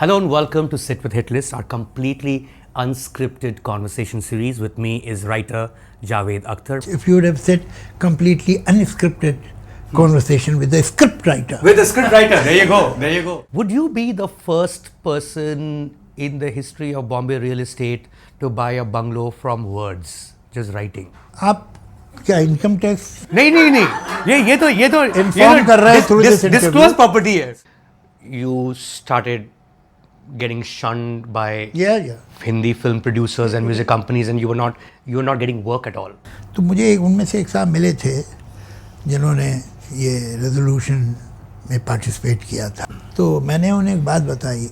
Hello and welcome to Sit with Hitlist, our completely unscripted conversation series. With me is writer Javed Akhtar. If you would have said completely unscripted conversation with a script writer. With a script writer, there you go, there you go. Would you be the first person in the history of Bombay real estate to buy a bungalow from words, just writing? आप क्या income tax नहीं ये तो Inform कर रहा है through this interview. disclosed property है. You started getting shunned by yeah. Hindi film producers and music companies, and you were not getting work at all. तो मुझे उनमें से एक साहब मिले थे जिन्होंने ये रेजोल्यूशन में पार्टिसिपेट किया था. तो मैंने उन्हें एक बात बताई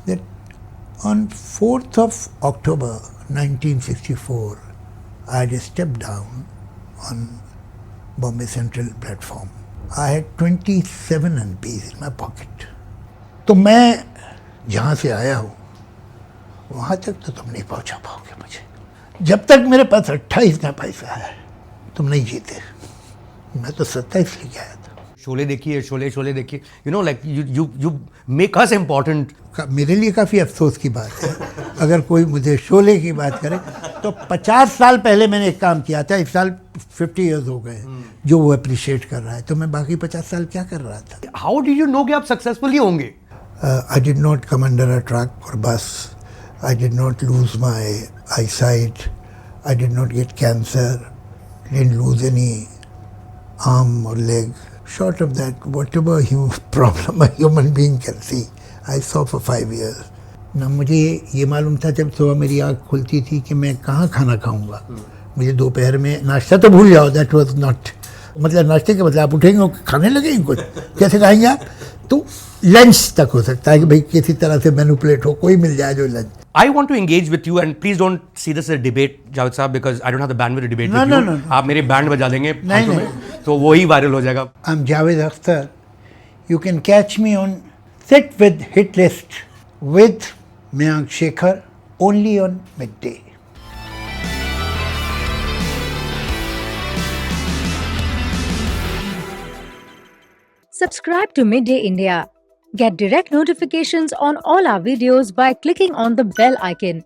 that on 4th of October 1964 I had stepped down on Bombay Central platform. I had 27 rupees in my pocket. तो मैं जहाँ से आया हूँ वहाँ तक तो तुम नहीं पहुँचा पाओगे मुझे. जब तक मेरे पास 28 का पैसा है तुम नहीं जीते. मैं तो 27 लेके आया था. शोले देखिए, शोले देखिए. You know, like you make us important. मेरे लिए काफ़ी अफसोस की बात है अगर कोई मुझे शोले की बात करे तो 50 साल पहले मैंने एक काम किया था. इस साल 50 years हो गए जो वो अप्रिशिएट कर रहा है. तो मैं बाकी 50 साल क्या कर रहा था. How did you know कि आप सक्सेसफुल ही होंगे? I did not come under a truck or bus. I did not lose my eyesight. I did not get cancer. Didn't lose any arm or leg. Short of that, whatever problem a human being can see, I saw for 5 years. ना मुझे ये मालूम था जब सुबह मेरी आँख खुलती थी कि मैं कहाँ खाना खाऊंगा. मुझे दोपहर में नाश्ता तो भूल जाओ. That was not मतलब नाश्ते के मतलब आप उठेंगे और खाने लगेंगे कुछ. कैसे खाएंगे आप? तो लंच तक हो सकता है कि भाई किसी तरह से मैनिपुलेट हो, कोई मिल जाए जो lunch. I want to engage with you and please don't see this as a debate, Javed साहब, because I don't have the bandwidth to debate with you. No. आप मेरे बैंड बजा देंगे नहीं. तो वो ही वायरल हो जाएगा. I'm Javed Akhtar. You can catch me on Sit with Hitlist with Mayank Shekhar only on midday. Subscribe to Midday India. Get direct notifications on all our videos by clicking on the bell icon.